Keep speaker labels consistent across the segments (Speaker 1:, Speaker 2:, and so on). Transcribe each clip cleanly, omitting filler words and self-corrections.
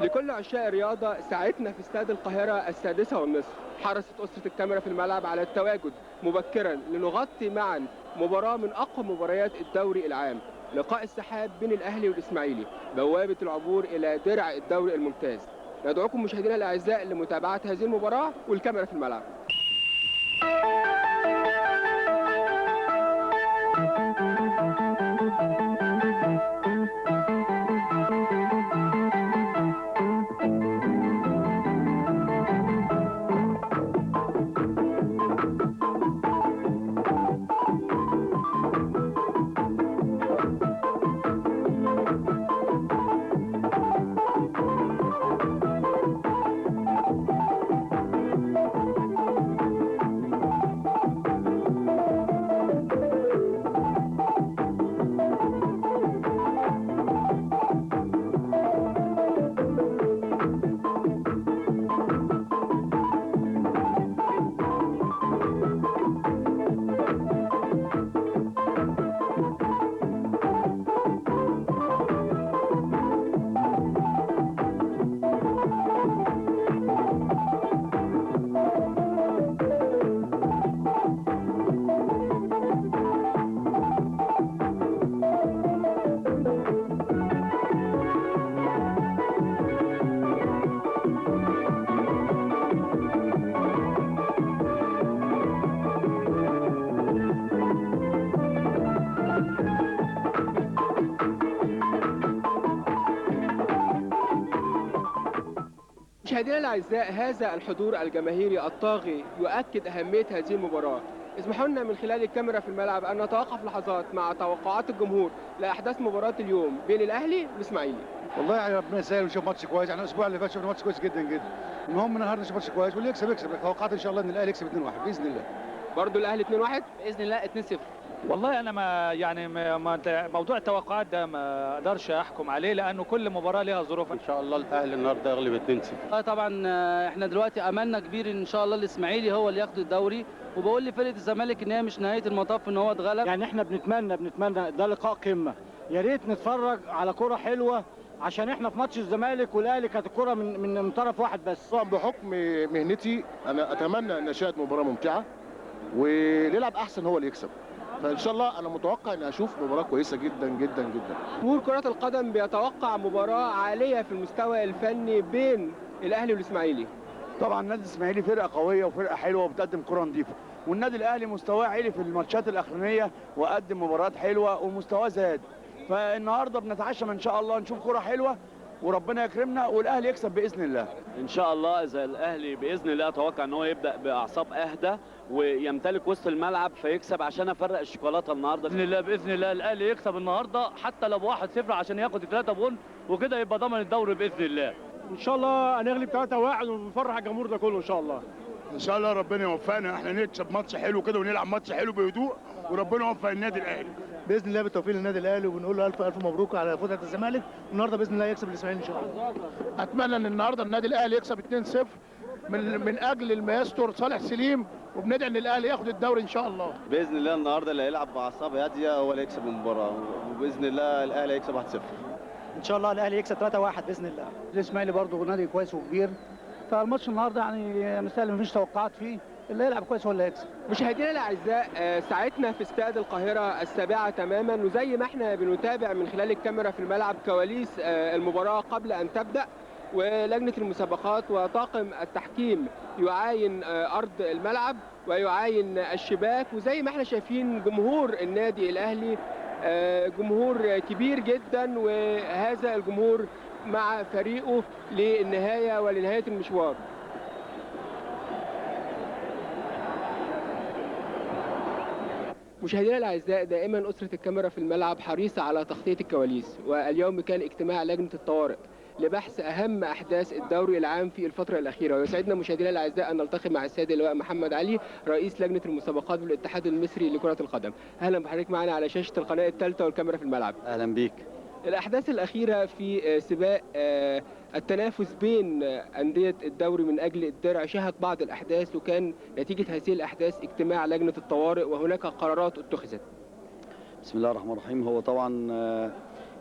Speaker 1: لكل عشاق الرياضة ساعتنا في استاد القاهرة السادسة والنصف، حرصت أسرة الكاميرا في الملعب على التواجد مبكرا لنغطي معا مباراة من أقوى مباريات الدوري العام، لقاء السحاب بين الأهلي والإسماعيلي، بوابة العبور إلى درع الدوري الممتاز. ندعوكم مشاهدينا الأعزاء لمتابعة هذه المباراة والكاميرا في الملعب. مشاهدينا الاعزاء، هذا الحضور الجماهيري الطاغي يؤكد اهميه هذه المباراه. اسمحوا لنا من خلال الكاميرا في الملعب ان نتوقف لحظات مع توقعات الجمهور لاحداث مباراه اليوم بين الاهلي والاسماعيلي.
Speaker 2: والله يعني ربنا يسهل ونشوف ماتش كويس. احنا الاسبوع اللي فات شفنا ماتش كويس جدا جدا. المهم النهارده نشوف ماتش كويس واللي يكسب يكسب. توقعات ان شاء الله ان الاهلي يكسب 2-1 باذن الله.
Speaker 1: برضه الاهلي 2-1
Speaker 3: باذن الله 2-0.
Speaker 4: والله انا موضوع التوقعات ده ما اقدرش احكم عليه لانه كل مباراه ليها ظروفها.
Speaker 5: ان شاء الله الاهلي النهارده يغلب 2-0.
Speaker 3: طبعا احنا دلوقتي املنا كبير ان شاء الله الاسماعيلي هو اللي ياخد الدوري، وبقول لفرقه الزمالك ان هي مش نهايه المطاف ان هو اتغلب.
Speaker 6: يعني احنا بنتمنى ده لقاء قمه، يا ريت نتفرج على كره حلوه عشان احنا في ماتش الزمالك والاهلي كانت الكره من طرف واحد بس.
Speaker 7: طبعا بحكم مهنتي انا اتمنى ان اشاهد مباراه ممتعه واللي يلعب احسن هو اللي يكسب. فان شاء الله انا متوقع ان اشوف مباراه كويسه جدا جدا جدا.
Speaker 1: جمهور كرة القدم بيتوقع مباراة عالية في المستوى الفني بين الاهلي والاسماعيلي.
Speaker 2: طبعا النادي الاسماعيلي فرقه قويه وفرقه حلوه وبتقدم كره نظيفه، والنادي الاهلي مستواه عالي في الماتشات الاخرانيه وقدم مباريات حلوه ومستواه زاد. فالنهارده بنتعشم ان شاء الله نشوف كره حلوه وربنا يكرمنا والاهلي يكسب باذن الله.
Speaker 8: ان شاء الله اذا الاهلي باذن الله اتوقع ان هو يبدا باعصاب اهدى ويمتلك وسط الملعب فيكسب عشان افرق الشوكولاته النهارده.
Speaker 4: باذن الله الاهلي يكسب النهارده حتى لو 1-0 عشان ياخد 3 بون وكده يبقى ضمن الدوري باذن الله.
Speaker 6: ان شاء الله هنغلب 3-1 ونفرح الجمهور ده كله ان شاء الله.
Speaker 7: ان شاء الله ربنا يوفقنا احنا نكسب ماتش حلو كده ونلعب ماتش حلو بهدوء وربنا يوفق النادي الاهلي.
Speaker 6: باذن الله بالتوفيق للنادي الاهلي وبنقول له الف مبروك على فوزة الزمالك، والنهارده باذن الله يكسب الاسماعيلي ان شاء الله.
Speaker 7: اتمنى ان النهارده النادي الاهلي يكسب 2-0 من اجل المايسترو صالح سليم، وبندعي ان الاهلي ياخد الدوري ان شاء الله.
Speaker 5: باذن الله النهارده اللي هيلعب باعصاب هاديه هو اللي يكسب المباراه، وباذن الله الاهلي هيكسب 1-0.
Speaker 6: ان شاء الله الاهلي يكسب 3-1 باذن الله. الاسماعيلي برضه نادي كويس وكبير، فالماتش النهارده يعني مثال مفيش توقعات فيه، اللي يلعب كويس هو اللي هيكسب.
Speaker 1: مشاهدينا الاعزاء، ساعتنا في استاد القاهره 7 تماما، وزي ما احنا بنتابع من خلال الكاميرا في الملعب كواليس المباراه قبل ان تبدا، ولجنه المسابقات وطاقم التحكيم يعاين ارض الملعب ويعاين الشباك، وزي ما احنا شايفين جمهور النادي الاهلي جمهور كبير جدا، وهذا الجمهور مع فريقه للنهايه ولنهايه المشوار. مشاهدينا الاعزاء، دائما اسره الكاميرا في الملعب حريصه على تغطيه الكواليس، واليوم كان اجتماع لجنه الطوارئ لبحث اهم احداث الدوري العام في الفتره الاخيره، ويسعدنا مشاهدينا الاعزاء ان نلتقي مع السيد اللواء محمد علي رئيس لجنه المسابقات بالاتحاد المصري لكره القدم. اهلا بحضرتك معنا على شاشه القناه الثالثه والكاميرا في الملعب.
Speaker 5: اهلا بيك.
Speaker 1: الاحداث الاخيره في سباق التنافس بين انديه الدوري من اجل الدرع شهد بعض الاحداث، وكان نتيجه هذه الاحداث اجتماع لجنه الطوارئ وهناك قرارات اتخذت.
Speaker 5: بسم الله الرحمن الرحيم. هو طبعا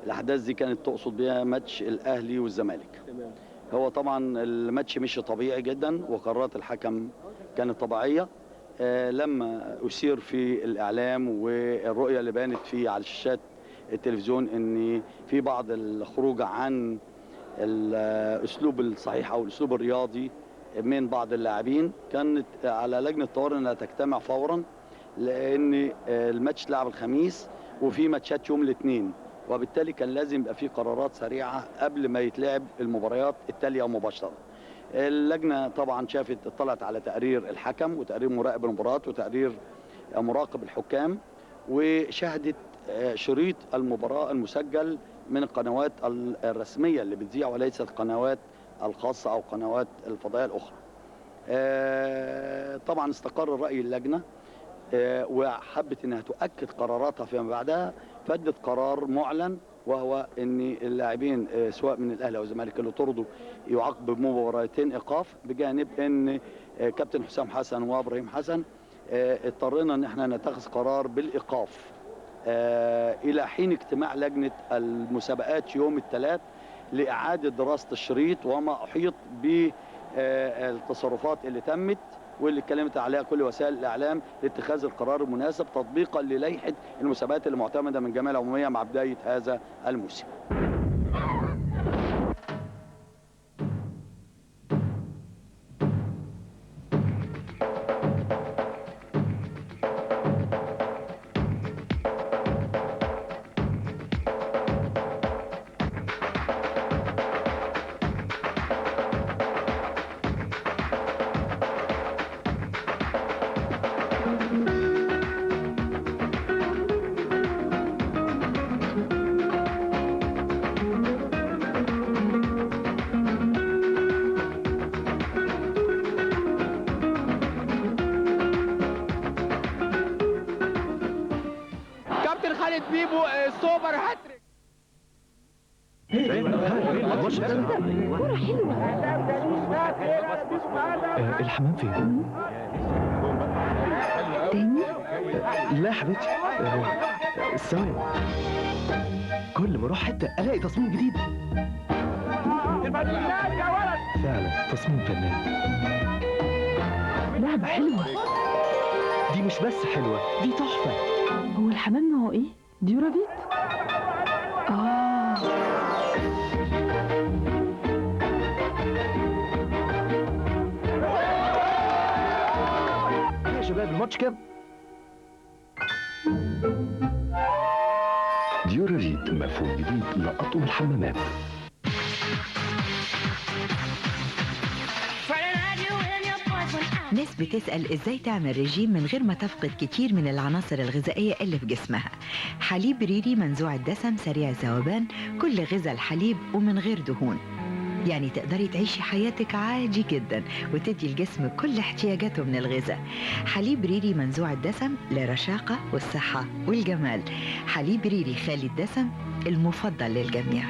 Speaker 5: الاحداث دي كانت تقصد بها ماتش الاهلي والزمالك.
Speaker 1: تمام.
Speaker 9: هو طبعا الماتش مشي طبيعي جدا وقرارات الحكم كانت طبيعيه. لما أثير في الإعلام والرؤية اللي بانت فيه على شاشات التلفزيون إن في بعض الخروج عن الأسلوب الصحيح أو الأسلوب الرياضي من بعض اللاعبين، كانت على لجنة الطوارئ أنها تجتمع فورا، لأن الماتش لعب الخميس وفي ماتشات يوم الاثنين، وبالتالي كان لازم يبقى في قرارات سريعة قبل ما يتلعب المباريات التالية مباشرة. اللجنة طبعا اطلعت على تقرير الحكم وتقرير مراقب المباراة وتقرير مراقب الحكام، وشاهدت شريط المباراة المسجل من القنوات الرسمية اللي بتذيع وليست القنوات الخاصة أو قنوات الفضائية الأخرى. طبعا استقر رأي اللجنة وحبت أنها تؤكد قراراتها فيما بعدها، فادت قرار معلن، وهو ان اللاعبين سواء من الاهلي او الزمالك اللي طردوا يعاقبوا بمباراتين ايقاف، بجانب ان كابتن حسام حسن وابراهيم حسن اضطرينا ان احنا نتخذ قرار بالايقاف الى حين اجتماع لجنه المسابقات يوم الثلاث لاعاده دراسه الشريط وما احيط بالتصرفات اللي تمت واللي اتكلمت عليها كل وسائل الاعلام لاتخاذ القرار المناسب تطبيقا للائحه المسابقات اللي معتمده من الجمعيه العموميه مع بدايه هذا الموسم.
Speaker 1: خالد بيبو سوبر هاتريك.
Speaker 10: كورة حلوة.
Speaker 11: الحمام فين؟
Speaker 10: تاني؟
Speaker 11: لا يا حبيبتي، ثواني. كل ما اروح حتة الاقي تصميم جديد. فعلا تصميم فنان.
Speaker 10: لعبة حلوة.
Speaker 11: دي مش بس حلوة، دي تحفة.
Speaker 10: هو الحمام نوعه ايه؟ ديورافيت؟
Speaker 11: يا شباب الماتش كام؟
Speaker 12: ديورافيت مفهوم جديد لأطقم الحمامات.
Speaker 13: ناس بتسأل ازاي تعمل ريجيم من غير ما تفقد كتير من العناصر الغذائية اللي في جسمها. حليب ريري منزوع الدسم سريع الذوبان، كل غذاء الحليب ومن غير دهون، يعني تقدري تعيشي حياتك عادي جدا وتدي الجسم كل احتياجاته من الغذاء. حليب ريري منزوع الدسم للرشاقة والصحة والجمال. حليب ريري خالي الدسم المفضل للجميع.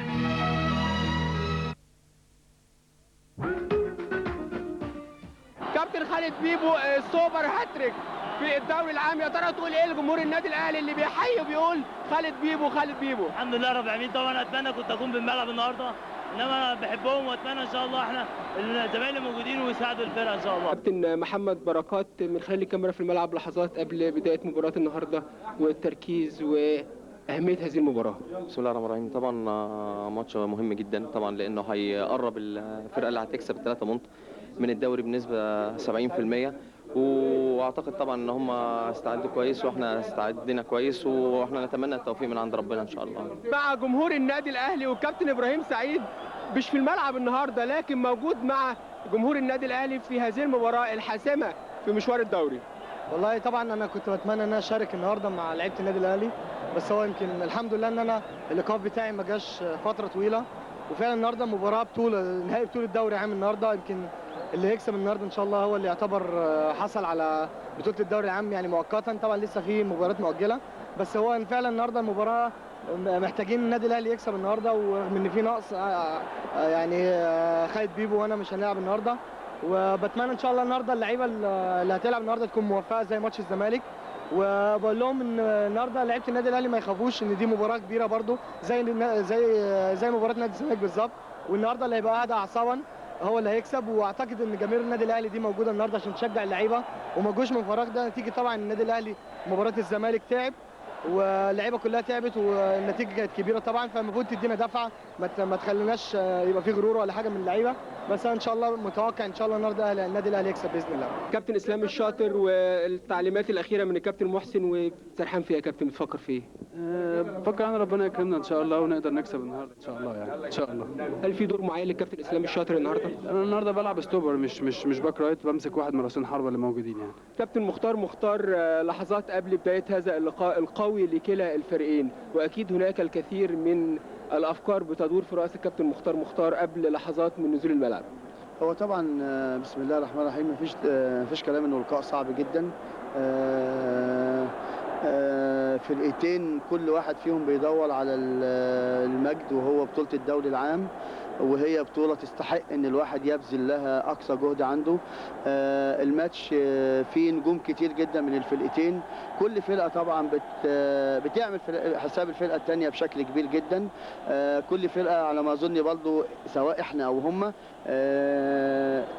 Speaker 1: كابتن خالد بيبو سوبر هاتريك في الدوري العام، يا ترى تقول ايه لجمهور النادي الاهلي اللي بيحيي وبيقول خالد بيبو خالد بيبو؟
Speaker 14: الحمد لله رب العالمين. طبعا اتمنى كنت اكون بالملعب النهارده، انما انا بحبهم واتمنى ان شاء الله احنا الزمايل موجودين ويساعدوا الفرقه ان شاء الله.
Speaker 1: كابتن محمد بركات، من خلال الكاميرا في الملعب لحظات قبل بدايه مباراه النهارده والتركيز واهميه هذه المباراه.
Speaker 15: بسم الله الرحمن الرحيم. طبعا ماتش مهم جدا طبعا، لانه هيقرب الفرقه اللي هتكسب ال3 بونت من الدوري بنسبه 70%، واعتقد طبعا ان هم استعدوا كويس واحنا استعدنا كويس، واحنا نتمنى التوفيق من عند ربنا ان شاء الله.
Speaker 1: مع جمهور النادي الاهلي وكابتن ابراهيم سعيد مش في الملعب النهارده، لكن موجود مع جمهور النادي الاهلي في هذه المباراه الحاسمه في مشوار الدوري.
Speaker 6: والله طبعا انا كنت بتمنى ان انا اشارك النهارده مع لعيبه النادي الاهلي، بس هو يمكن الحمد لله ان انا الايقاف بتاعي ما جاش فتره طويله، وفعلا النهارده مباراه نهائي بطوله الدوري عام النهارده. يمكن اللي هيكسب النهارده ان شاء الله هو اللي يعتبر حصل على بطوله الدوري العام يعني مؤقتا. طبعا لسه في مباريات مؤجله، بس هو فعلا النهارده المباراه محتاجين النادي الاهلي يكسب النهارده، ورغم ان في نقص يعني خالد بيبو وانا مش هنلعب النهارده، وبتمنى ان شاء الله النهارده اللعيبه اللي هتلعب النهارده تكون موفقه زي ماتش الزمالك. وبقول لهم ان النهارده لعيبه النادي الاهلي ما يخافوش، ان دي مباراه كبيره برده زي مباراه نادي الزمالك بالظبط، والنهارده اللي هيبقى اهدى اعصابا هو اللي هيكسب. واعتقد ان جماهير النادي الاهلي دي موجوده النهارده عشان تشجع اللعيبه وما جوش من فراغ. ده نتيجه طبعا النادي الاهلي مباراه الزمالك تعب واللعيبه كلها تعبت والنتيجه كانت كبيره طبعا، فالمفروض تدينا دفعه ما تخليناش يبقى في غرور ولا حاجه من اللعيبه. بس انا ان شاء الله متوقع ان شاء الله النهارده النادي الاهلي يكسب باذن الله.
Speaker 1: كابتن اسلام الشاطر والتعليمات الاخيره من الكابتن محسن وسرحان فيها يا كابتن، بتفكر في ايه؟
Speaker 16: بفكر ان ربنا يكرمنا ان شاء الله ونقدر نكسب النهارده ان شاء الله يعني ان شاء الله.
Speaker 1: هل في دور معين للكابتن اسلام الشاطر النهارده؟
Speaker 16: انا النهارده بلعب ستوبر مش باك رايت، بمسك واحد من راسين حربه اللي موجودين يعني.
Speaker 1: كابتن مختار لحظات قبل بدايه هذا اللقاء القوي لكلا الفريقين، واكيد هناك الكثير من الافكار بتدور في راس الكابتن مختار قبل لحظات من نزول الملعب.
Speaker 2: هو طبعا بسم الله الرحمن الرحيم مفيش كلام انه لقاء صعب جدا. فرقتين كل واحد فيهم بيدور على المجد، وهو بطولة الدوري العام، وهي بطولة تستحق ان الواحد يبذل لها اقصى جهد عنده. الماتش فيه نجوم كتير جدا من الفرقتين، كل فرقة طبعا بتعمل حساب الفرقة الثانية بشكل كبير جدا. كل فرقة على ما اظن برضو سواء احنا او هم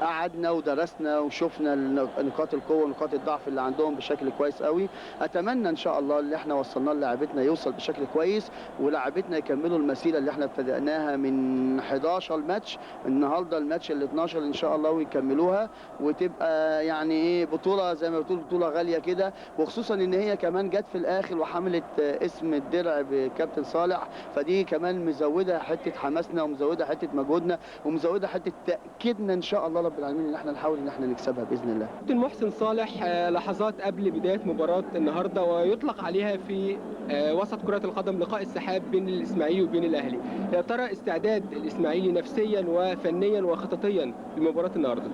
Speaker 2: قعدنا ودرسنا وشفنا نقاط القوة ونقاط الضعف اللي عندهم بشكل كويس قوي. اتمنى ان شاء الله اللي احنا وصلناه للاعبتنا يوصل بشكل كويس، ولاعبتنا يكملوا المسيرة اللي احنا ابتدأناها من 11 ماتش، النهارده الماتش ال 12 ان شاء الله ويكملوها، وتبقى يعني ايه بطولة زي ما بتقول بطولة غالية كده، وخصوصا ان هي كمان جت في الاخر وحملت اسم الدرع بكابتن صالح، فدي كمان مزودة حتة حماسنا ومزودة حتة مجهودنا ومزودة حتة تأكيدنا ان شاء الله رب العالمين ان احنا نحاول ان احنا نكسبها باذن الله.
Speaker 1: كابتن محسن صالح لحظات قبل بدايه مباراه النهارده ويطلق عليها في وسط كره القدم لقاء السحاب بين الاسماعيلي وبين الاهلي، يا ترى استعداد الاسماعيلي نفسيا وفنيا وخططيا لمباراه النهارده؟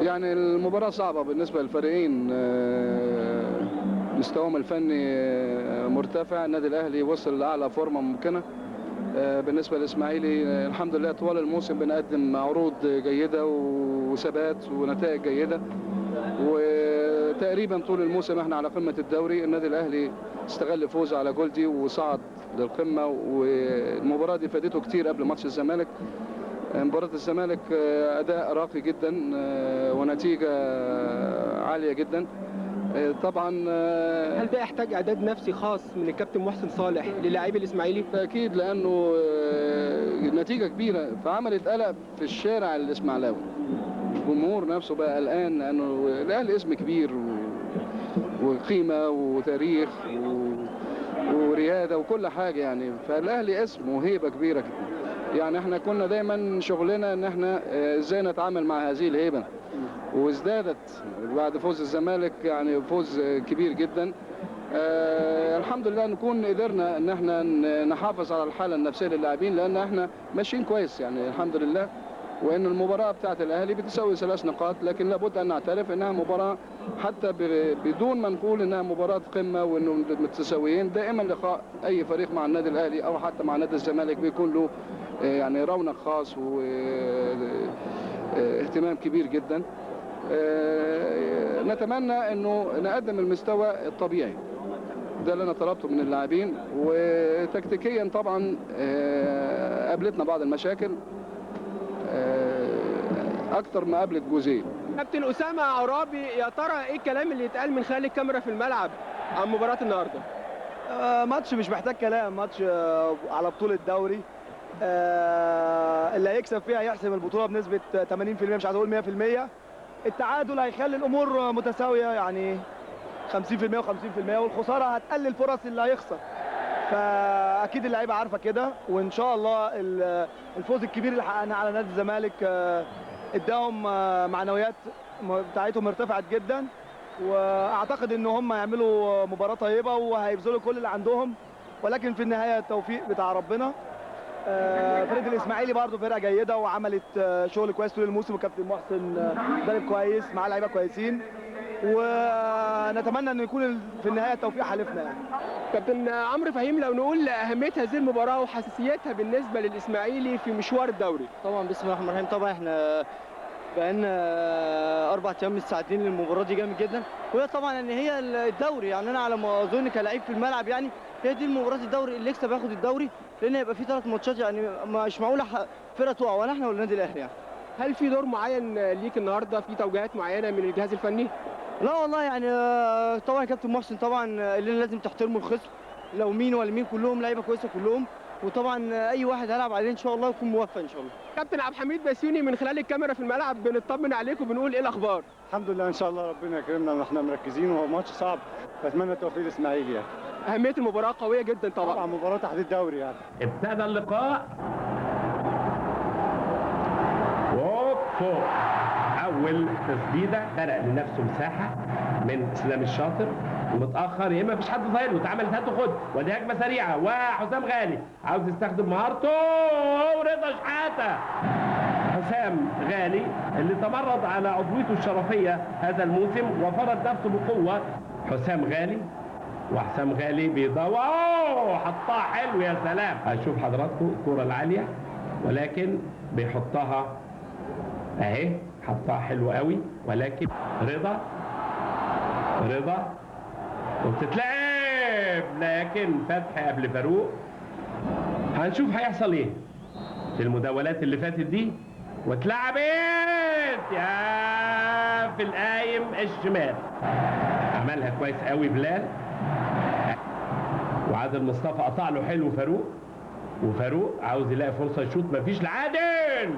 Speaker 16: يعني المباراه صعبه بالنسبه للفريقين، مستواهم الفني مرتفع. النادي الاهلي وصل لاعلى فورمه ممكنه. بالنسبه للاسماعيلي الحمد لله طوال الموسم بنقدم عروض جيده وثبات ونتائج جيده، وتقريبا طول الموسم احنا على قمه الدوري. النادي الاهلي استغل فوزه على جولدي وصعد للقمه، والمباراه دي فادته كتير قبل ماتش الزمالك. مباراه الزمالك اداء راقي جدا ونتيجه عاليه جدا. طبعا
Speaker 1: هل ده يحتاج اعداد نفسي خاص من الكابتن محسن صالح للاعبي الاسماعيلي؟
Speaker 16: اكيد، لانه نتيجه كبيره فعملت قلق في الشارع الاسماعيلاوي. الجمهور نفسه بقى قلقان لانه الاهلي اسم كبير وقيمه وتاريخ ورياده وكل حاجه يعني، فالاهلي اسم وهيبه كبيره يعني. احنا كنا دايما شغلنا ان احنا ازاي نتعامل مع هذه الهيبه، وازدادت بعد فوز الزمالك يعني فوز كبير جدا. الحمد لله نكون قدرنا ان احنا نحافظ على الحاله النفسيه للاعبين، لان احنا ماشيين كويس يعني الحمد لله. وان المباراه بتاعت الاهلي بتساوي 3 نقاط، لكن لابد ان نعترف انها مباراه حتى بدون ما نقول انها مباراه قمه وانه متساويين. دائما لقاء اي فريق مع النادي الاهلي او حتى مع نادي الزمالك بيكون له يعني رونق خاص واهتمام كبير جدا. نتمنى انه نقدم المستوى الطبيعي، ده اللي انا طلبته من اللاعبين. وتكتيكيا طبعا قابلتنا بعض المشاكل اكتر ما قابلت جوزيه.
Speaker 1: كابتن اسامه عرابي، يا ترى ايه الكلام اللي يتقال من خلال الكاميرا في الملعب عن مباراه النهارده؟
Speaker 6: ماتش مش محتاج كلام، ماتش على بطوله دوري. اللي هيكسب فيها هيحسم البطوله بنسبه 80%، مش عايز اقول 100%. التعادل هيخلي الامور متساويه يعني 50% و50%، والخساره هتقلل فرص اللي هيخسر. فاكيد اللعيبه عارفه كده، وان شاء الله الفوز الكبير اللي حققناه على نادي الزمالك اداهم معنويات بتاعتهم ارتفعت جدا، واعتقد ان هم يعملوا مباراه طيبه وهيبذلوا كل اللي عندهم، ولكن في النهايه التوفيق بتاع ربنا. فرقه الاسماعيلي برضه فرقه جيده وعملت شغل كويس طول الموسم، وكابتن محسن مدرب كويس مع لعيبه كويسين، ونتمنى انه يكون في النهايه التوفيق حالفنا يعني.
Speaker 1: كابتن عمرو فهيم، لو نقول اهميه هذه المباراه وحساسيتها بالنسبه للاسماعيلي في مشوار الدوري.
Speaker 17: طبعا بسم الله الرحمن الرحيم، طبعا احنا بقالنا 4 ايام مستعدين للمباراه دي جامد جدا، وهي طبعا ان هي الدوري يعني. انا على ما اظن كلاعب في الملعب يعني هي دي المباريات الدوري اللي يكسب ياخد الدوري، لان هيبقى في 3 ماتشات يعني مش معقوله فرقه تقع ولا احنا ولا النادي الاهلي يعني.
Speaker 1: هل في دور معين ليك النهارده، في توجيهات معينه من الجهاز الفني؟
Speaker 17: لا والله يعني طبعا كابتن محسن طبعا اللي لازم تحترموا الخصم، لو مين ولا مين كلهم لعيبه كويسه كلهم، وطبعا اي واحد هيلعب عليه ان شاء الله يكون موفق ان شاء الله.
Speaker 1: كابتن عبد الحميد بسيوني، من خلال الكاميرا في الملعب بنطمن عليك وبنقول ايه الاخبار؟
Speaker 18: الحمد لله ان شاء الله ربنا يكرمنا واحنا مركزين، وهو ماتش صعب، بتمنى التوفيق للاسماعيلي يعني.
Speaker 1: اهميه المباراه قويه جدا طبعا.
Speaker 18: طبعا مباراه تحديد الدوري يعني.
Speaker 19: ابتدى اللقاء فوق اول تسديده خلق لنفسه مساحه من اسلام الشاطر ومتاخر، يا اما مفيش حد ظاهر له، اتعملت هات وخد، ودي هجمه سريعه وحسام غالي عاوز يستخدم مهارته ورضا شحاته. حسام غالي اللي تمرد على عضويته الشرفيه هذا الموسم وفرض نفسه بقوه. حسام غالي وحسام غالي بيدور حطها حلو، يا سلام. هشوف حضراتكم الكره العاليه ولكن بيحطها اهي، حطها حلو قوي، ولكن رضا وبتتلعب، لكن فتحي قبل فاروق. هنشوف هيحصل ايه في المداولات اللي فاتت دي، واتلعبت يا في القايم الشمال. عملها كويس قوي بلال، وعادل مصطفى قطع له حلو فاروق، وفاروق عاوز يلاقي فرصه يشوط، مفيش لعادل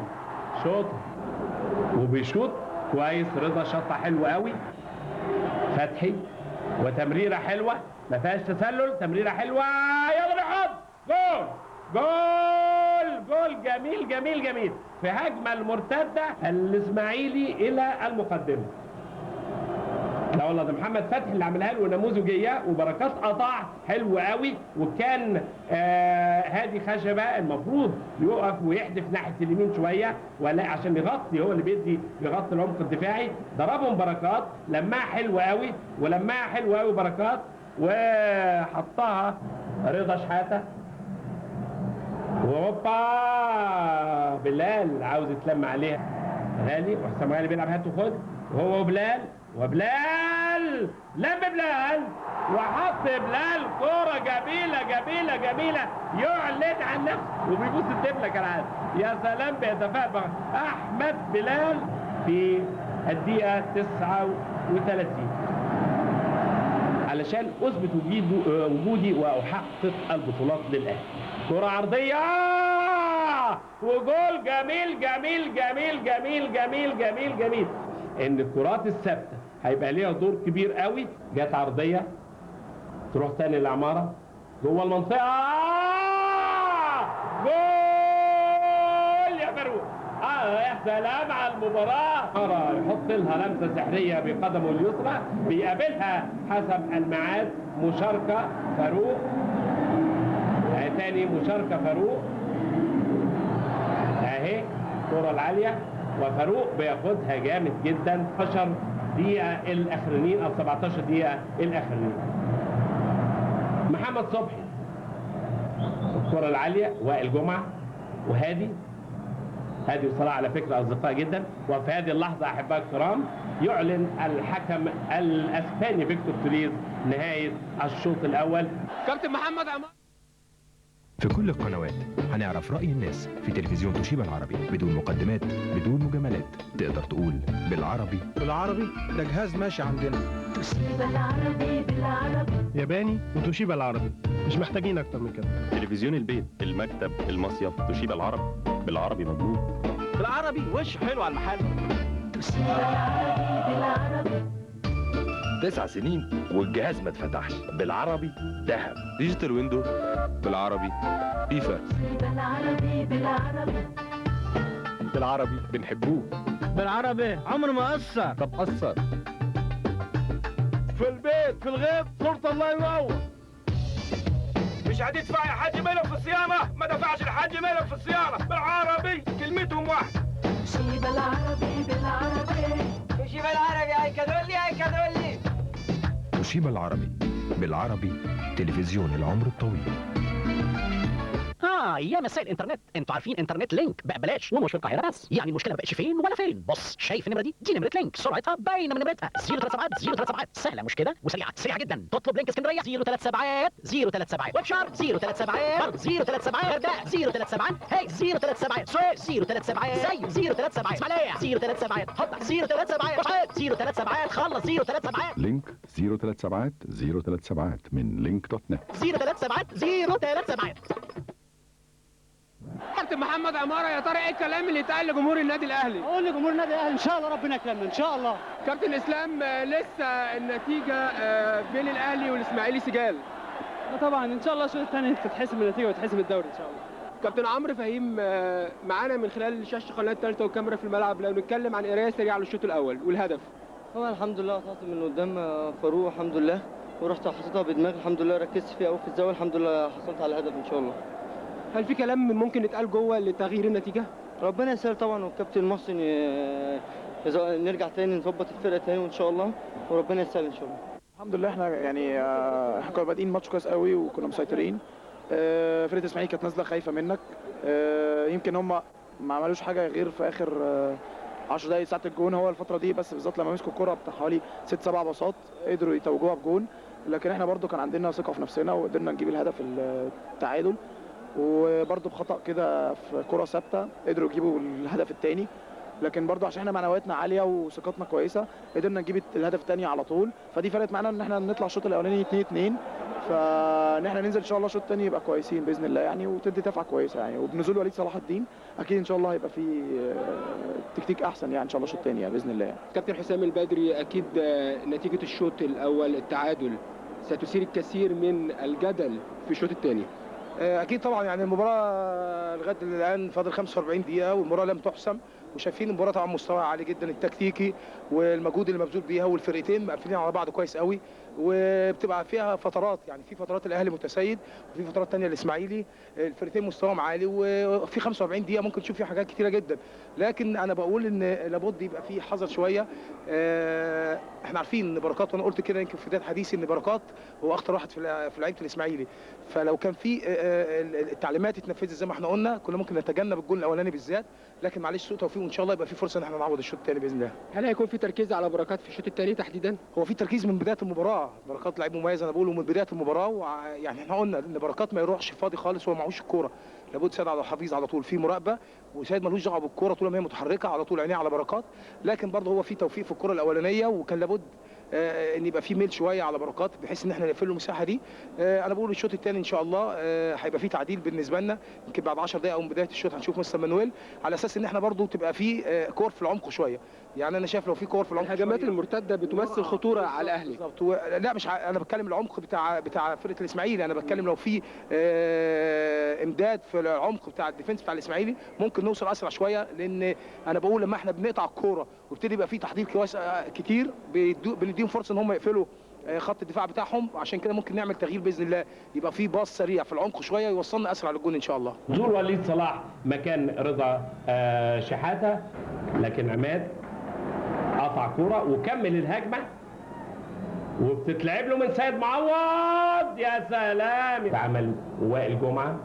Speaker 19: شوط وبيشوط كويس. رضا شاطها حلو قوي. فتحي وتمريره حلوه ما فيهاش تسلل، تمريره حلوه يلا بيحط جول جميل جميل جميل في هجمه المرتده الاسماعيلي الى المقدمه. لا والله ده محمد فتحي اللي عملها له نموذجيه، وبركات قطع حلو قوي، وكان هادي خشبه المفروض يقف ويحدف ناحيه اليمين شويه ولا عشان يغطي، هو اللي بيغطي العمق الدفاعي. ضربهم بركات، لماها حلو قوي بركات، وحطها رضا شحاته. وهوبا بلال عاوز يتلم عليها غالي، وحسام غالي بيلعب هات وخد، وهو وبلال لم بلال وحط بلال كوره جميله يعلن عن نفسه وبيبوس الدبله كالعاده. يا سلام، بيتفائل احمد بلال في الدقيقه 39 علشان اثبت وجودي واحقق البطولات للاهلي. كره عرضيه وجول جميل. ان الكرات الثابته هيبقى ليها دور كبير قوي. جت عرضيه تروح تاني للعماره جوه المنطقه، جول يا فاروق. يا سلام على المباراه. يحط لها لمسه سحريه بقدمه اليسرى، بيقابلها حسب الميعاد مشاركه فاروق. تاني مشاركه فاروق اهي الكره العاليه، وفاروق بياخدها جامد جدا. 10 دقيقة الأخرانيين أو 17 دقيقة الأخرانيين. محمد صبحي الكرة العالية، وائل جمعة وهادي وصلاح على فكرة أصدقاء جدا. وفي هذه اللحظة أحبائي الكرام يعلن الحكم الأسباني فيكتور توريز نهاية الشوط الأول.
Speaker 1: كابتن محمد عمار.
Speaker 12: في كل القنوات هنعرف رأي الناس في تلفزيون توشيبا العربي بدون مقدمات بدون مجاملات. تقدر تقول بالعربي
Speaker 11: ده جهاز ماشي عندنا.
Speaker 10: توشيبا العربي بالعربي.
Speaker 11: ياباني وتوشيبا العربي، مش محتاجين اكتر من كده.
Speaker 20: تلفزيون البيت، المكتب، المصيف، توشيبا العربي بالعربي مطلوب.
Speaker 8: بالعربي وش حلو على المحل.
Speaker 10: توشيبا العربي بالعربي.
Speaker 12: 9 سنين والجهاز ما اتفتحش. بالعربي دهب.
Speaker 20: ديجيتال ويندو بالعربي فيفا.
Speaker 12: بالعربي بنحبوه.
Speaker 14: بالعربي عمر ما قصر.
Speaker 12: طب قصر.
Speaker 2: في البيت في الغيط صورة الله ينور.
Speaker 21: مش هتدفع يا حاج مالك في الصيانة، ما دفعش الحاج مالك في الصيانة. بالعربي كلمتهم واحدة.
Speaker 10: توشيبا العربي بالعربي.
Speaker 22: توشيبا العربي هيكدولي.
Speaker 12: توشيبا العربي بالعربي، تلفزيون العمر الطويل.
Speaker 3: يا مساء الانترنت، انتوا عارفين انترنت لينك بقى ببلاش ومش في القاهره بس، يعني المشكله ما بقتش فين ولا فين. بص شايف النمره دي نمره لينك، سرعتها باينه من نمرتها 037 سهله مش كده وسريعه جدا. تطلب لينك اسكندريه 037 وابشر 037 برضه 037 غردقه 037 هي 037 سويس 037 زي 037 اسماعيليه 037 حطك 037 037 خلص 037
Speaker 4: لينك 037 من لينك دوت نت
Speaker 3: 037
Speaker 1: كابتن محمد عماره، يا ترى ايه الكلام اللي اتقال لجمهور النادي الاهلي؟
Speaker 23: اقول لجمهور النادي الاهلي ان شاء الله ربنا يكرمنا ان شاء الله.
Speaker 1: كابتن اسلام، لسه النتيجه بين الاهلي والاسماعيلي سجال.
Speaker 23: طبعا ان شاء الله الشوط الثاني تتحسم النتيجه وتتحسم الدوري ان شاء الله.
Speaker 1: كابتن عمرو فهيم معانا من خلال شاشه قناه ثالثه والكاميرا في الملعب، لو نتكلم عن قرايه سريعه للشوط الاول والهدف.
Speaker 17: طبعا الحمد لله طلعت من قدام فاروق الحمد لله، ورحت حطيتها بدماغي الحمد لله، ركزت فيها قوي في الزاويه الحمد لله حصلت على الهدف ان شاء الله.
Speaker 1: هل في كلام ممكن يتقال جوه لتغيير النتيجه؟
Speaker 17: ربنا يسهل طبعا، والكابتن محسن نرجع تاني نظبط الفرقه تاني وان شاء الله وربنا يسهل ان شاء الله.
Speaker 2: الحمد لله احنا يعني احنا كنا بادئين ماتش كويس قوي وكنا مسيطرين. فرقه الاسماعيلي كانت نازله خايفه منك، يمكن هم ما عملوش حاجه غير في اخر 10 دقايق ساعه الجون، هو الفتره دي بس بالذات لما مسكوا الكره بتاع حوالي 6 7 باصات قدروا يتوجوها بجون، لكن احنا برده كان عندنا ثقه في نفسنا وقدرنا نجيب الهدف التعادل، وبرده بخطا كده في كره ثابته قدروا يجيبوا الهدف الثاني، لكن برضه عشان احنا معنوياتنا عاليه وثقتنا كويسه قدرنا نجيب الهدف الثاني على طول، فدي فرقت معانا ان احنا نطلع الشوط الاولاني 2-2، فان احنا ننزل ان شاء الله الشوط الثاني يبقى كويسين باذن الله يعني، وتدي دفعه كويسه يعني، وبنزول وليد صلاح الدين اكيد ان شاء الله هيبقى في تكتيك احسن يعني ان شاء الله الشوط الثاني يعني باذن الله يعني.
Speaker 1: كابتن حسام البدري، اكيد نتيجه الشوط الاول التعادل ستثير الكثير من الجدل في الشوط الثاني.
Speaker 24: اكيد طبعا يعني المباراه لغايه الان فاضل 45 دقيقه والمباراه لم تحسم، وشايفين المباراه طبعا مستوى عالي جدا التكتيكي والمجهود اللي مبذول بيها، والفرقتين مقفلين على بعض كويس قوي، وبتبقى فيها فترات يعني في فترات الاهلي متسيد وفي فترات ثانيه الاسماعيلي، الفرقتين مستواهم عالي وفي 45 دقيقه ممكن تشوف فيها حاجات كتيره جدا، لكن انا بقول ان لابد يبقى في حذر شويه. احنا عارفين ان بركات، وانا قلت كده يمكن في بدايه حديثي ان بركات هو اخطر واحد في لعيبه الاسماعيلي، فلو كان في التعليمات اتنفذت زي ما احنا قلنا كنا ممكن نتجنب الجول الاولاني بالذات، لكن معلش سوء توفيق وان شاء الله يبقى في فرصه ان احنا نعوض الشوط الثاني باذن الله.
Speaker 1: هل هيكون في تركيز على بركات في الشوط الثاني تحديدا؟
Speaker 24: هو في تركيز من بدايه المباراه، بركات لعيب مميز انا بقوله من بدايه المباراه، يعني احنا قلنا ان بركات ما يروحش فاضي خالص وهو معهوش الكوره، لابد سيد عبد الحفيظ على طول في مراقبه، وسيد ملوش دعوه بالكوره طول ما هي متحركه على طول عينيه على بركات، لكن برضه هو في توفيق في الكوره الاولانيه، وكان لابد ان يبقى في ميل شويه على بركات بحيث ان احنا نقفل له المساحه دي. انا بقول الشوط الثاني ان شاء الله هيبقى في تعديل بالنسبه لنا، يمكن بعد 10 دقائق او من بدايه الشوط هنشوف مستر مانويل على اساس ان احنا برضو تبقى في كور في العمق شويه، يعني انا شايف لو في كور في العمق
Speaker 1: الهجمات المرتده بتمثل خطوره على الاهلي.
Speaker 24: بالظبط، لا مش انا بتكلم العمق بتاع فرقه الاسماعيلي، انا بتكلم لو في امداد في العمق بتاع الديفنس بتاع الاسماعيلي ممكن نوصل اسرع شويه، لان انا بقول لما احنا بنقطع الكوره وابتدي يبقى في تحضير كويس كتير بنديهم فرصه ان هم يقفلوا خط الدفاع بتاعهم، عشان كده ممكن نعمل تغيير باذن الله، يبقى في باص سريع في العمق شويه يوصلنا اسرع للجون ان شاء الله.
Speaker 19: نزول وليد صلاح مكان رضا شحاته، لكن عماد قطع كوره وكمل الهجمه وبتتلعب له من سيد معوض، يا سلام، عمل وائل جمعه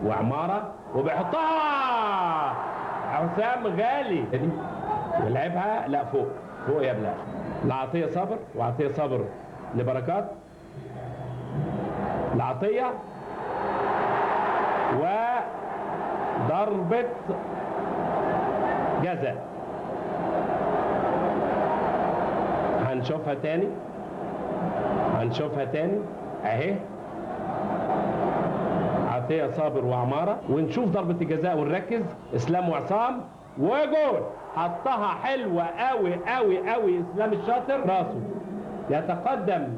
Speaker 19: وعماره وبيحطها حسام غالي يلعبها لا فوق يا بلال لعطيه صابر، وعطيه صابر لبركات، لعطيه وضربه جزاء. هنشوفها تاني اهي، عطيه صابر وعماره، ونشوف ضربه الجزاء ونركز. اسلام وعصام وجول، حطها حلوه قوي قوي قوي اسلام الشاطر، راسه يتقدم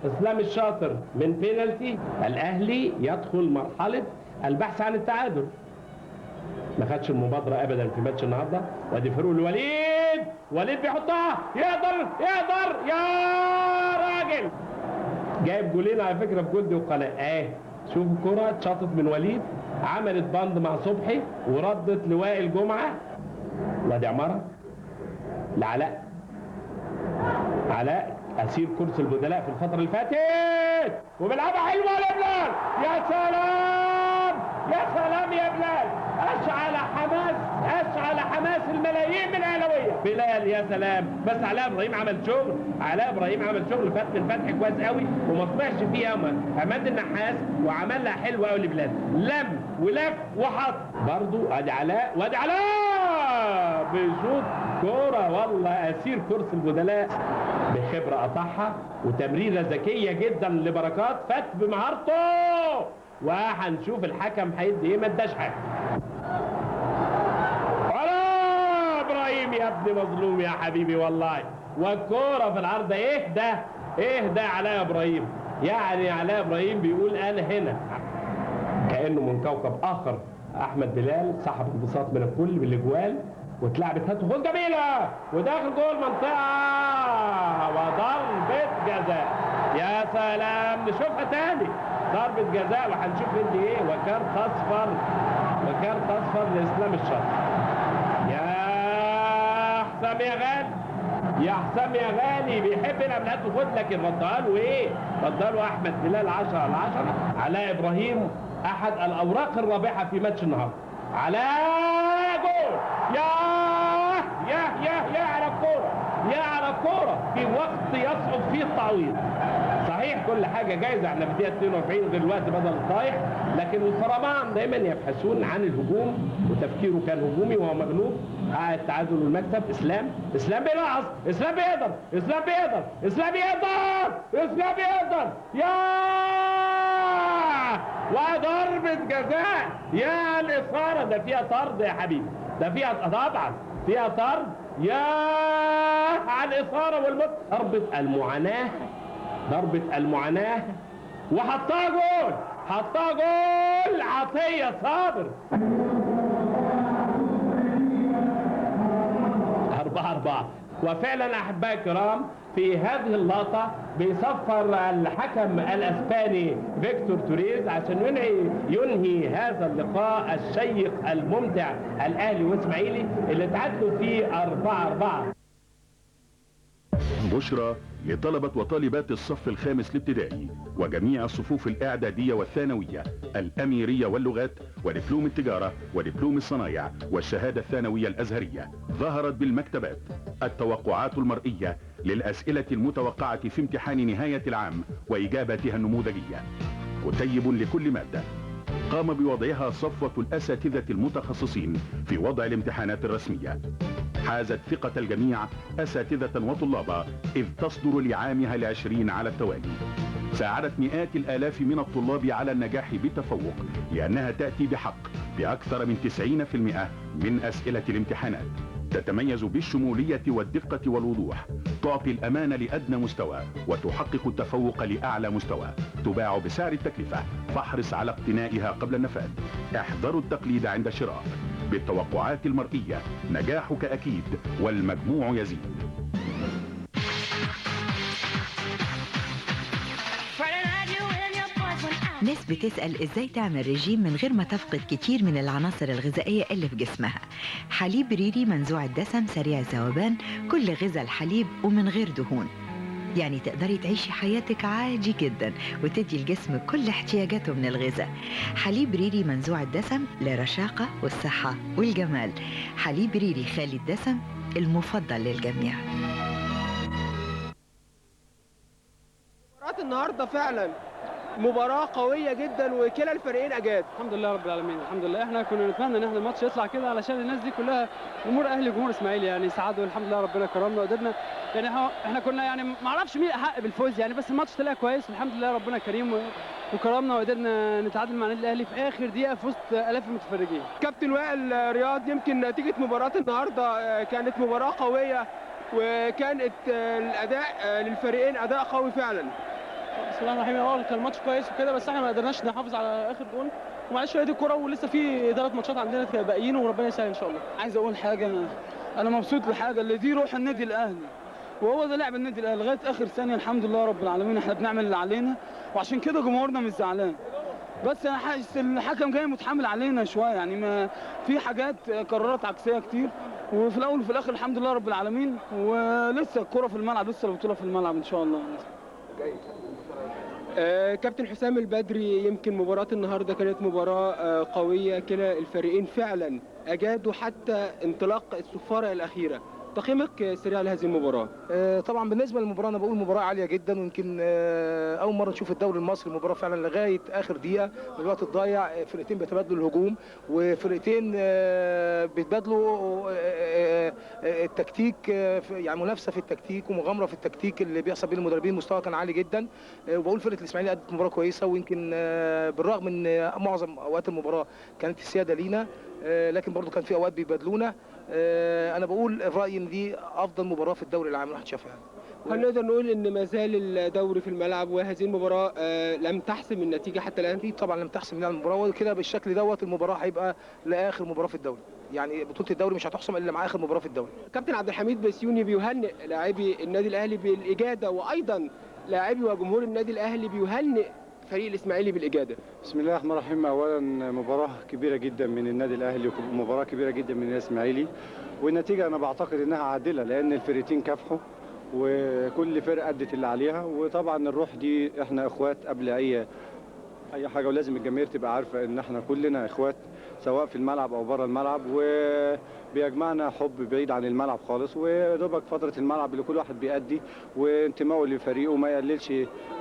Speaker 19: اسلام الشاطر من بينالتي. الاهلي يدخل مرحله البحث عن التعادل، ما خدش المبادره ابدا في ماتش النهارده، وادي فاروق لوليد، وليد بيحطها، يقدر يا راجل، جايب جولين على فكره في جولدي وقناه. شوف الكره اتشاطت من وليد، عملت باند مع صبحي وردت لوائل جمعه، وادي عماره لعلاء، علاء اسير كرسي البدلاء في الفتره اللي فاتت وبيلعبها حلوه لبلال، يا سلام يا سلام يا بلال، اشعل حماس الملايين من الاهلاويه. بلال يا سلام، بس علاء ابراهيم عمل شغل، فتح الفتح كويس قوي وما طلعش فيها عماد النحاس وعملها حلو قوي لبلال، لم ولف وحط برضه. ادي علاء وادي علاء بيشوط كوره والله اسير كرسي البدلاء، بخبره قطعها وتمريره ذكيه جدا لبركات، فات بمهارته، وهنشوف الحكم هيدي ايه. ما اداش حاجه. ابراهيم يا ابني مظلوم يا حبيبي والله، والكوره في العرض. ايه ده علاء ابراهيم، يعني علاء ابراهيم بيقول انا هنا، كانه من كوكب اخر. احمد بلال سحب انبساط من الكل بالاجوال، واتلعبت هات وخد جميله وداخل جوه المنطقه وضربه جزاء. يا سلام، نشوفها تاني، ضربه جزاء وهنشوف ندي ايه. وكارت اصفر لاسلام الشاطر. يا حسام يا غالي بيحب يلعب هات وخد، لكن ردها له ايه؟ ردها له احمد بلال 10/10. علاء ابراهيم احد الاوراق الرابحه في ماتش النهارده. علاء جول، يا على الكوره في وقت يصعب فيه التعويض. صحيح كل حاجه جايزه، احنا في الدقيقه 42 غير الوقت بدل الطايح، لكن الفرمان دايما يبحثون عن الهجوم، وتفكيره كان هجومي وهو مغلوب. التعادل والمكسب. اسلام بيلاحظ، اسلام بيقدر يا وضربة جزاء. يا الإثارة، ده فيها طرد يا حبيبي، ده فيها طبعا فيها طرد. يا على الإثارة والموت. ضربة المعاناة وحطها جول عطية صابر. 4-4. وفعلا احبائي الكرام في هذه اللقطة بيصفر الحكم الاسباني فيكتور توريز عشان ينهي هذا اللقاء الشيق الممتع، الاهلي واسماعيلي اللي تعادلوا فيه 4-4.
Speaker 4: بشرى لطلبة وطالبات الصف الخامس الابتدائي وجميع الصفوف الإعدادية والثانوية، الأميرية واللغات ودبلوم التجارة ودبلوم الصنايع والشهادة الثانوية الأزهرية. ظهرت بالمكتبات التوقعات المرئية للأسئلة المتوقعة في امتحان نهاية العام وإجاباتها النموذجية. كتيب لكل مادة قام بوضعها صفوة الأساتذة المتخصصين في وضع الامتحانات الرسمية. حازت ثقة الجميع أساتذة وطلابا إذ تصدر لعامها ال20 على التوالي. ساعدت مئات الآلاف من الطلاب على النجاح بتفوق، لأنها تأتي بحق بأكثر من 90% من أسئلة الامتحانات. تتميز بالشمولية والدقة والوضوح، تعطي الأمان لأدنى مستوى وتحقق التفوق لأعلى مستوى. تباع بسعر التكلفة، فاحرص على اقتنائها قبل النفاذ. احذروا التقليد عند شراء. بالتوقعات المرئية نجاحك أكيد والمجموع يزيد.
Speaker 13: ناس بتسأل ازاي تعمل رجيم من غير ما تفقد كتير من العناصر الغذائية اللي في جسمها. حليب ريري منزوع الدسم سريع الذوبان، كل غذاء الحليب ومن غير دهون، يعني تقدري تعيشي حياتك عادي جدا وتدي الجسم كل احتياجاته من الغذاء. حليب ريري منزوع الدسم للرشاقة والصحة والجمال. حليب ريري خالي الدسم المفضل للجميع.
Speaker 1: مباراة النهارده فعلا مباراة قوية جدا وكلا الفريقين أجاد.
Speaker 23: الحمد لله رب العالمين، الحمد لله. احنا كنا نتمنى ان احنا الماتش يطلع كده علشان الناس دي كلها جمهور اهلي وجمهور اسماعيلي يعني سعدوا، الحمد لله ربنا كرمنا وقدرنا يعني احنا كنا يعني ما اعرفش مين احق بالفوز يعني، بس الماتش طلع كويس والحمد لله ربنا كريم وكرمنا وقدرنا نتعادل مع النادي الاهلي في اخر دقيقة في وسط الاف المتفرجين.
Speaker 1: كابتن وائل رياض، يمكن نتيجة مباراة النهارده كانت مباراة قوية وكانت الاداء للفريقين اداء قوي فعلا.
Speaker 23: بسم الله الرحمن الرحيم. كان الماتش كويس وكده، بس احنا ما قدرناش نحافظ على اخر جول، ومعلش هي دي الكوره ولسه في 3 ماتشات عندنا باقيين وربنا يسهل ان شاء الله.
Speaker 5: عايز اقول حاجه، انا مبسوط لحاجه اللي دي روح النادي الاهلي، وهو ده لعب النادي الاهلي لغايه اخر ثانيه. الحمد لله رب العالمين، احنا بنعمل اللي علينا وعشان كده جمهورنا مش زعلان. بس انا حاسس الحكم جاي متحامل علينا شويه يعني، ما في حاجات قرارات عكسيه كتير، وفي الاول وفي الاخر الحمد لله رب العالمين، ولسه الكوره في الملعب، لسه البطوله في الملعب ان شاء الله.
Speaker 1: كابتن حسام البدري، يمكن مباراة النهارده كانت مباراة قوية، كلا الفريقين فعلا أجادوا حتى انطلاق الصفارة الأخيرة. تقييمك سريع لهذه المباراة؟
Speaker 24: طبعا بالنسبه للمباراه انا بقول مباراه عاليه جدا، ويمكن اول مره نشوف الدوري المصري مباراه فعلا لغايه اخر دقيقه من الوقت الضايع. فرقتين بيتبادلوا الهجوم، وفرقتين بيتبادلوا التكتيك، يعني منافسه في التكتيك ومغامره في التكتيك اللي بيحصل بين المدربين. مستوى كان عالي جدا، وبقول فرقه الاسماعيلي قدت مباراه كويسه، ويمكن بالرغم من معظم اوقات المباراه كانت السياده لينا، لكن برضو كان في اوقات بيبادلونا. انا بقول في رايي ان دي افضل مباراه في الدوري العام الواحد شافها.
Speaker 1: هل نقدر نقول ان ما زال الدوري في الملعب وهذه المباراه لم تحسم النتيجه حتى الان؟
Speaker 24: اكيد طبعا لم تحسم المباراه، وكده بالشكل دوت المباراه هيبقى لاخر مباراه في الدوري، يعني بطوله الدوري مش هتحسم الا مع اخر مباراه في الدوري.
Speaker 1: كابتن عبد الحميد بسيوني بيهنئ لاعبي النادي الاهلي بالاجاده، وايضا لاعبي وجمهور النادي الاهلي بيهنئ فريق الاسماعيلي بالاجاده.
Speaker 18: بسم الله الرحمن الرحيم. اولا مباراه كبيره جدا من النادي الاهلي ومباراه كبيره جدا من الاسماعيلي، والنتيجه انا بعتقد انها عادله لان الفريقين كافحوا وكل فرقه ادت اللي عليها، وطبعا الروح دي احنا اخوات قبل اي حاجه، ولازم الجماهير تبقى عارفه ان احنا كلنا اخوات سواء في الملعب او بره الملعب، وبيجمعنا حب بعيد عن الملعب خالص، ودوبك فتره الملعب اللي كل واحد بيأدي وانتمائه لفريقه ما يقللش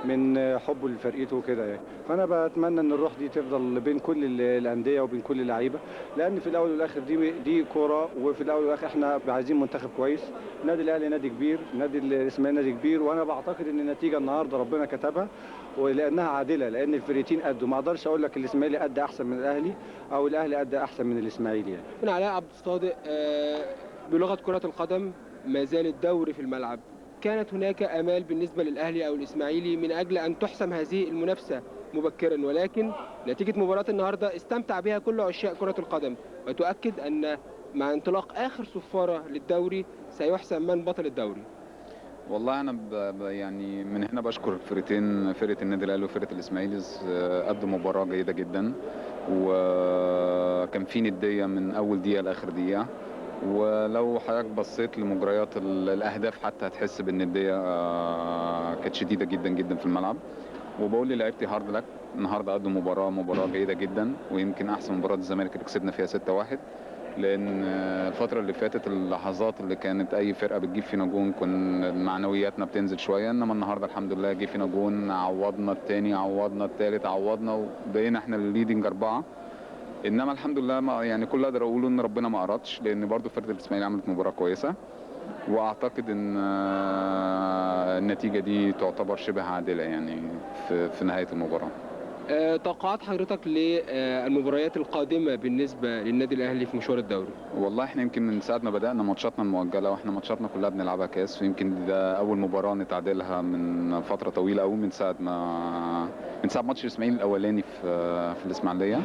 Speaker 18: من حبه لفرقته وكده يعني. فانا بتمنى ان الروح دي تفضل بين كل الانديه وبين كل اللعيبه، لان في الاول والاخر دي كوره، وفي الاول والاخر احنا عايزين منتخب كويس. النادي الاهلي نادي كبير، النادي الاسماعيلي نادي كبير، وانا بعتقد ان النتيجه النهارده ربنا كتبها ولانها عادله، لان الفريقين قدوا. ما اقدرش اقول لك الاسماعيلي قد احسن من الاهلي او الاهلي قد احسن من الاسماعيلي يعني.
Speaker 1: من علاء عبد الصادق، بلغه كره القدم ما زال الدوري في الملعب. كانت هناك امال بالنسبه للاهلي او الاسماعيلي من اجل ان تحسم هذه المنافسه مبكرا، ولكن نتيجه مباراه النهارده استمتع بها كل عشاق كره القدم، وتؤكد ان مع انطلاق اخر صفاره للدوري سيحسم من بطل الدوري.
Speaker 7: والله انا يعني من هنا بشكر الفرقتين، فرقه النادي الاهلي وفرقه الاسماعيلي، قدوا مباراه جيده جدا، وكان في نديه من اول دقيقه لاخر دقيقه. ولو حضرتك بصيت لمجريات الاهداف حتى هتحس بالنديه كانت شديده جدا جدا في الملعب. وبقول للاعيبتي هارد لك، النهارده قدوا مباراه جيده جدا، ويمكن احسن مباراه الزمالك اللي كسبنا فيها 6-1، لان الفتره اللي فاتت اللحظات اللي كانت اي فرقه بتجيب فينا جون كنا معنوياتنا بتنزل شويه، انما النهارده الحمد لله جه فينا جون، عوضنا الثاني، عوضنا الثالث، عوضنا، وبقينا احنا الليدنج 4. انما الحمد لله يعني كل اللي اقدر اقوله ان ربنا ما ارادش، لان برضو فرقه الاسماعيلي عملت مباراه كويسه، واعتقد ان النتيجه دي تعتبر شبه عادله يعني في نهايه المباراه.
Speaker 1: توقعات حضرتك للمباريات القادمه بالنسبه للنادي الاهلي في مشوار الدوري؟
Speaker 7: والله احنا يمكن من ساعه ما بدانا ماتشاتنا المؤجله، واحنا ماتشاتنا كلها بنلعبها كاس، ويمكن ده اول مباراه نتعادلها من فتره طويله قوي، من ساعه ماتش الاسماعيلي الاولاني في الاسماعيليه.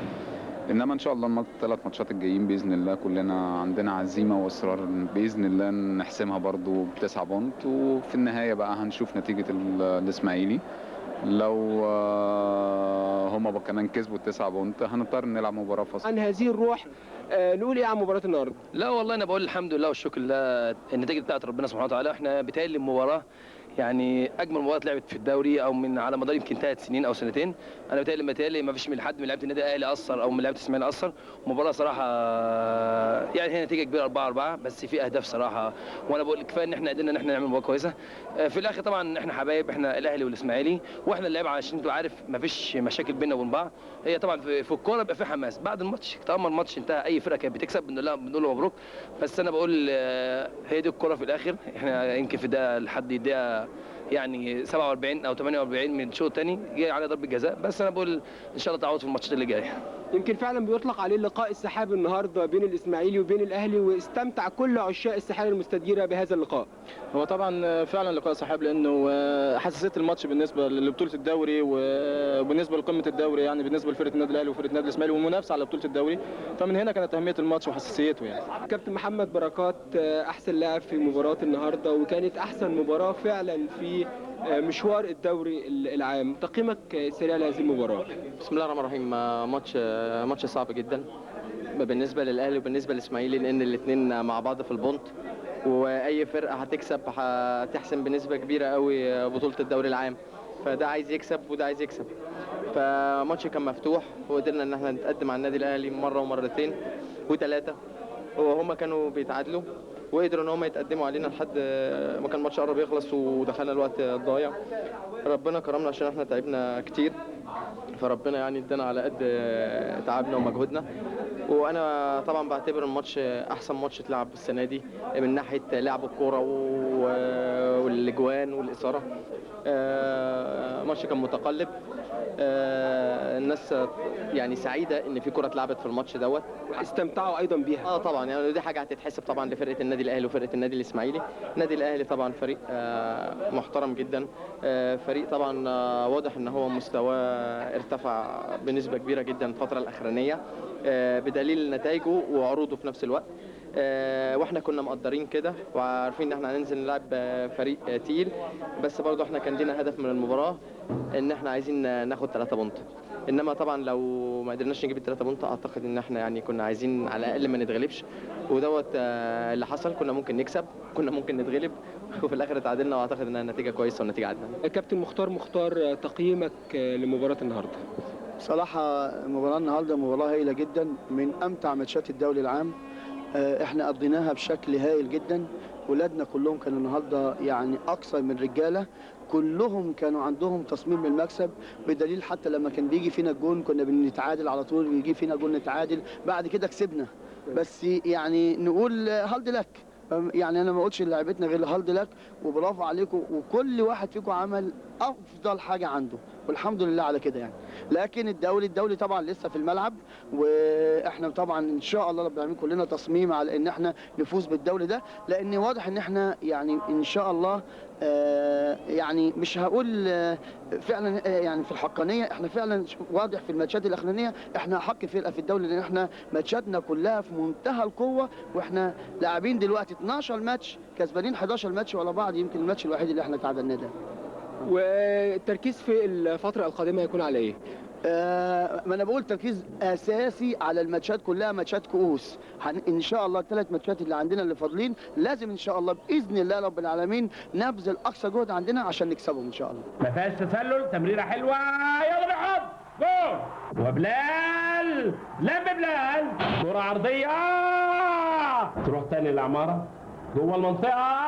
Speaker 7: انما ان شاء الله الثلاث ماتشات الجايين باذن الله كلنا عندنا عزيمه واصرار باذن الله نحسمها برضو ب9 بونت، وفي النهايه بقى هنشوف نتيجه الاسماعيلي. لو هم كمان كسبوا ال9 بونت هنضطر نلعب مباراه فاصله.
Speaker 1: عن هذه الروح نقول ايه عن مباراه النهارده؟
Speaker 9: لا والله انا بقول الحمد لله والشكر لله، النتيجه بتاعت ربنا سبحانه وتعالى. احنا بيتهيألي المباراه يعني اجمل مباراه اتلعبت في الدوري، او من على مدار يمكن 3 سنين او سنتين. انا بيتهيألي ما فيش من حد من لعيبه النادي الاهلي اثر او من لعيبه الاسماعيلي اثر. مباراه صراحه يعني هي نتيجه كبيره 4-4، بس في اهداف صراحه، وانا بقول كفايه ان احنا قدرنا ان احنا نعمل مباراه كويسه. في الاخر طبعا احنا حبايب، احنا الاهلي والاسماعيلي، واحنا اللعيبه عشان تبقى عارف ما فيش مشاكل بيننا وبين بعض. هي طبعا في الكوره بيبقى في حماس بعد الماتش، طالما الماتش انتهى اي فرقه كانت بتكسب بنقول له مبروك. بس انا بقول هي دي الكوره في الاخر. احنا يمكن في ده لحد الدقيقه يعني 47 او 48 من الشوط الثاني جاي على ضربه جزاء، بس انا بقول ان شاء الله تعوض في الماتشات اللي جايه.
Speaker 1: يمكن فعلا بيطلق عليه لقاء السحاب النهارده بين الاسماعيلي وبين الاهلي، واستمتع كل عشاق السحاب المستديره بهذا اللقاء.
Speaker 15: هو طبعا فعلا لقاء سحاب، لانه حساسيه الماتش بالنسبه لبطوله الدوري وبالنسبه لقمه الدوري، يعني بالنسبه لفرقه النادي الاهلي وفرقه النادي الاسماعيلي والمنافسه على بطوله الدوري، فمن هنا كانت اهميه الماتش وحساسيته يعني.
Speaker 1: كابتن محمد بركات، احسن لاعب في مباراه النهارده، وكانت احسن مباراه فعلا في مشوار الدوري العام. تقييمك سريع لهذه المباراه؟
Speaker 16: بسم الله الرحمن الرحيم. ماتش صعب جدا بالنسبه للاهلي وبالنسبه للاسماعيلي، لان الاثنين مع بعض في البونت، واي فرقه هتكسب هتحسم بنسبه كبيره قوي بطوله الدوري العام. فده عايز يكسب وده عايز يكسب. فماتش كان مفتوح وقدرنا ان احنا نتقدم على النادي الاهلي مره ومرتين وثلاثه، وهم كانوا بيتعادلوا وقدروا ان هم يتقدموا علينا لحد ما كان الماتش قرب يخلص ودخلنا الوقت الضايع. ربنا كرمنا عشان احنا تعبنا كتير، فربنا يعني ادانا على قد تعبنا ومجهودنا. وانا طبعا بعتبر الماتش احسن ماتش اتلعب السنه دي من ناحيه لعب الكوره والاجوان والاثاره. الماتش كان متقلب. الناس يعني سعيده ان في كره اتلعبت في الماتش دوت،
Speaker 1: استمتعوا ايضا بيها.
Speaker 16: طبعا يعني دي حاجه هتتحسب طبعا لفرقه النادي الاهلي وفرقه النادي الاسماعيلي. النادي الاهلي طبعا فريق محترم جدا، فريق طبعا واضح ان هو مستواه ارتفع بنسبه كبيره جدا الفتره الاخرانيه بدليل نتائجه وعروضه في نفس الوقت. واحنا كنا مقدرين كده وعارفين ان احنا هننزل نلعب فريق تقيل، بس برضه احنا كان لنا هدف من المباراه ان احنا عايزين ناخد 3 بونت. انما طبعا لو ما قدرناش نجيب ال3 بونت اعتقد ان احنا يعني كنا عايزين على الاقل ما نتغلبش، ودوت اللي حصل. كنا ممكن نكسب، كنا ممكن نتغلب، وفي الاخر اتعادلنا، واعتقد انها النتيجه كويسه والنتيجه عدلانه.
Speaker 1: كابتن مختار تقييمك لمباراه النهارده؟
Speaker 2: بصراحه مباراه النهارده مباراه هايله جدا، من امتع ماتشات الدوري العام. احنا قضيناها بشكل هايل جدا. ولادنا كلهم كانوا النهارده يعني اكثر من رجاله، كلهم كانوا عندهم تصميم للمكسب، بدليل حتى لما كان بيجي فينا الجون كنا بنتعادل على طول، بيجي فينا جون نتعادل، بعد كده كسبنا. بس يعني نقول هالد لك، يعني انا ما اقولش لعيبتنا غير هالد لك وبرافو عليكم، وكل واحد فيكم عمل افضل حاجه عنده والحمد لله على كده يعني. لكن الدوري طبعا لسه في الملعب، واحنا طبعا ان شاء الله رب العالمين كلنا تصميم على ان احنا نفوز بالدوري ده، لان واضح ان احنا يعني ان شاء الله يعني مش هقول فعلا يعني في الحقانيه، احنا فعلا واضح في الماتشات الاخرانيه احنا حق فرقه في الدوري، لان احنا ماتشاتنا كلها في منتهى القوه، واحنا لاعبين دلوقتي 12 ماتش كسبانين 11 ماتش ورا بعض، يمكن الماتش الوحيد اللي احنا تعادلناه ده.
Speaker 1: والتركيز في الفتره القادمه هيكون على ايه؟
Speaker 2: ما انا بقول تركيز اساسي على الماتشات كلها، ماتشات كؤوس. ان شاء الله ال3 ماتشات اللي عندنا اللي فاضلين لازم ان شاء الله باذن الله رب العالمين نبذل اقصى جهد عندنا عشان نكسبهم ان شاء الله.
Speaker 19: ما فيهاش تسلل، تمريره حلوه، يلا بيحط جول. وبلال لم بلال، كره عرضيه تروح تاني للعماره جوه المنطقه،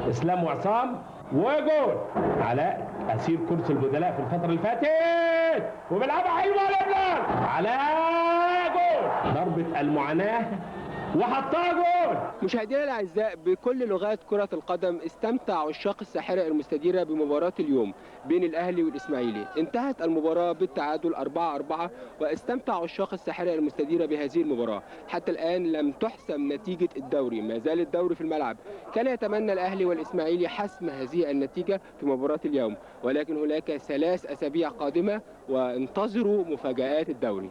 Speaker 19: اسلام وعصام وجول. علاء اسير كرسي البدلاء في الفتره اللي فاتت وبيلعبها حلوه لبلال، علاء جول، ضربه المعاناه وحطها جول.
Speaker 1: مشاهدينا الاعزاء، بكل لغات كره القدم استمتع عشاق الساحره المستديره بمباراه اليوم بين الاهلي والاسماعيلي. انتهت المباراه بالتعادل 4-4، واستمتع عشاق الساحره المستديره بهذه المباراه. حتى الان لم تحسم نتيجه الدوري، ما زال الدوري في الملعب. كان يتمنى الاهلي والاسماعيلي حسم هذه النتيجه في مباراه اليوم، ولكن هناك 3 أسابيع قادمه وانتظروا مفاجآت الدوري.